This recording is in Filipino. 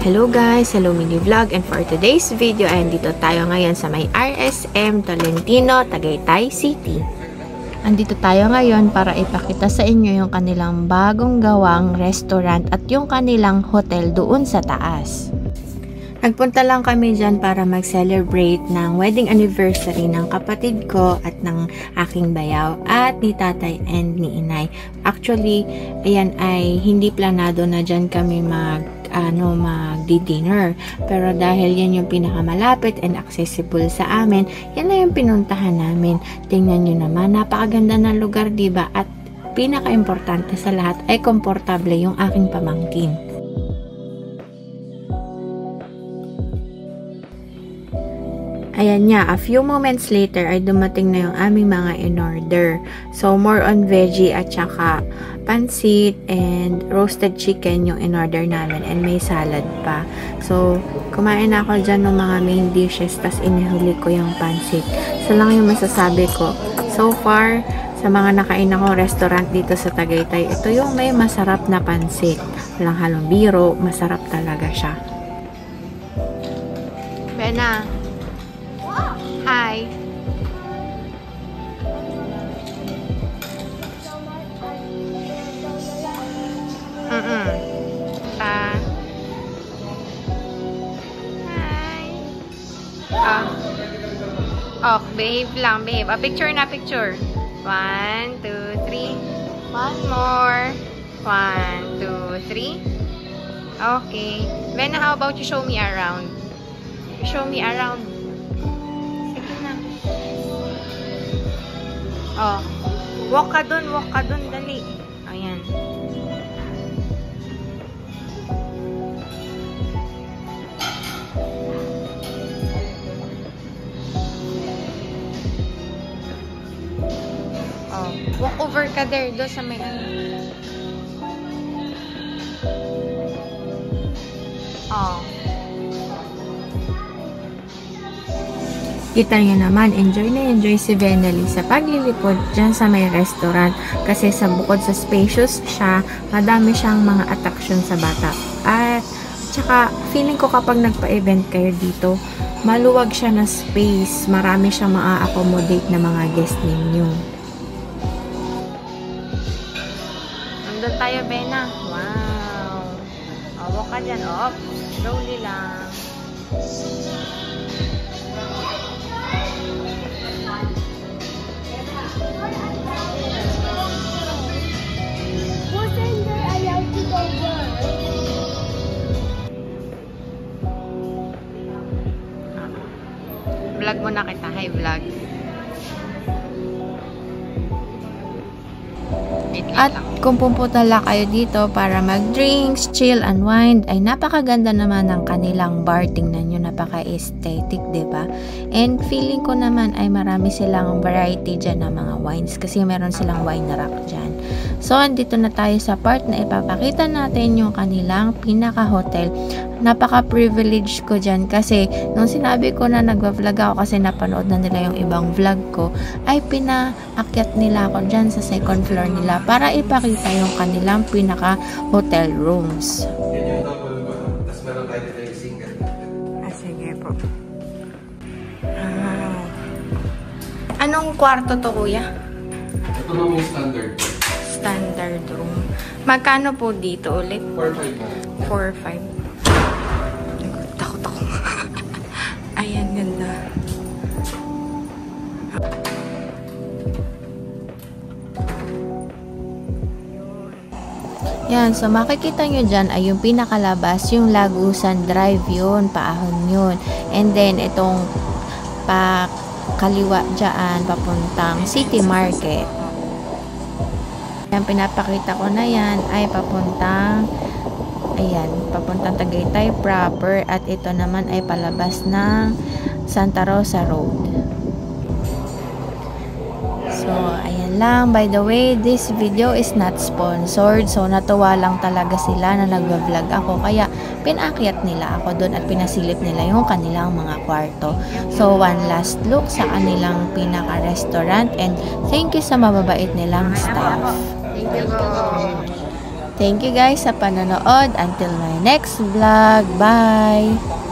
Hello guys! Hello mini vlog, and for today's video ay andito tayo ngayon sa may RSM Tolentino, Tagaytay City. Andito tayo ngayon para ipakita sa inyo yung kanilang bagong gawang restaurant at yung kanilang hotel doon sa taas. Nagpunta lang kami dyan para mag-celebrate ng wedding anniversary ng kapatid ko at ng aking bayaw at ni tatay and ni inay. Actually, ayan ay hindi planado na dyan kami magdi-dinner. Pero dahil yan yung pinakamalapit and accessible sa amin, yan na yung pinuntahan namin. Tingnan nyo naman, napakaganda ng lugar, diba? At pinaka-importante sa lahat ay komportable yung aking pamangkin. Ayan nga, a few moments later ay dumating na yung aming mga in-order. So, more on veggie at saka pansit and roasted chicken yung in-order namin and may salad pa. So, kumain ako dyan ng mga main dishes tas inihuli ko yung pansit. So, lang yung masasabi ko. So far, sa mga nakain akong restaurant dito sa Tagaytay, ito yung may masarap na pansit. Walang halong biro, masarap talaga siya. Bena! Hi. Hi. Oh, behave lang, behave. Picture na, picture. 1, 2, 3. One more. 1, 2, 3. Okay. Bena, how about you show me around? Show me around. Oh, walk ka dun, dali. Ayan. Oh, walk over ka there, doon sa may ano. Oh. Kita nyo naman, enjoy na enjoy si Venely sa paglilipod dyan sa may restaurant. Kasi sa bukod sa spacious siya, madami siyang mga attraction sa bata. At tsaka, feeling ko kapag nagpa-event kayo dito, maluwag siya na space. Marami siyang maa-accommodate na mga guest ninyo. Nandun tayo, Bena. Wow! Walk ka dyan. Slowly lang. Vlog mo na kita. Hi, vlog. At kung pupunta lang kayo dito para mag-drinks, chill, unwind, ay napakaganda naman ng kanilang bar. Tingnan nyo, napaka-aesthetic, diba? And feeling ko naman ay marami silang variety dyan ng mga wines kasi meron silang wine rack dyan. So, andito na tayo sa part na ipapakita natin yung kanilang pinaka-hotel. Napaka-privilege ko dyan kasi nung sinabi ko na nagwa-vlog ako kasi napanood na nila yung ibang vlog ko, ay pinaakyat nila ako dyan sa second floor nila para ipakita yung kanilang pinaka-hotel rooms. Tapos meron tayo dito yung single. Sige po. Anong kwarto to, kuya? Ito na yung standard. Standard room. Magkano po dito ulit? 4-5 po. 4-5. Takot ako. Ayan, ganda. Yan, so makikita nyo dyan ay yung pinakalabas, yung Lagusan Drive yun, paahon yun. And then, itong kaliwa dyan, papuntang City Market. Yan, pinapakita ko na yan ay papuntang Tagaytay proper at ito naman ay palabas ng Santa Rosa Road. So, ayan lang. By the way, this video is not sponsored. So, natuwa lang talaga sila na nagva-vlog ako. Kaya, pinakyat nila ako doon at pinasilip nila yung kanilang mga kwarto. So, one last look sa kanilang pinaka-restaurant and thank you sa mababait nilang staff. Thank you po. Thank you guys sa panonood. Until my next vlog. Bye!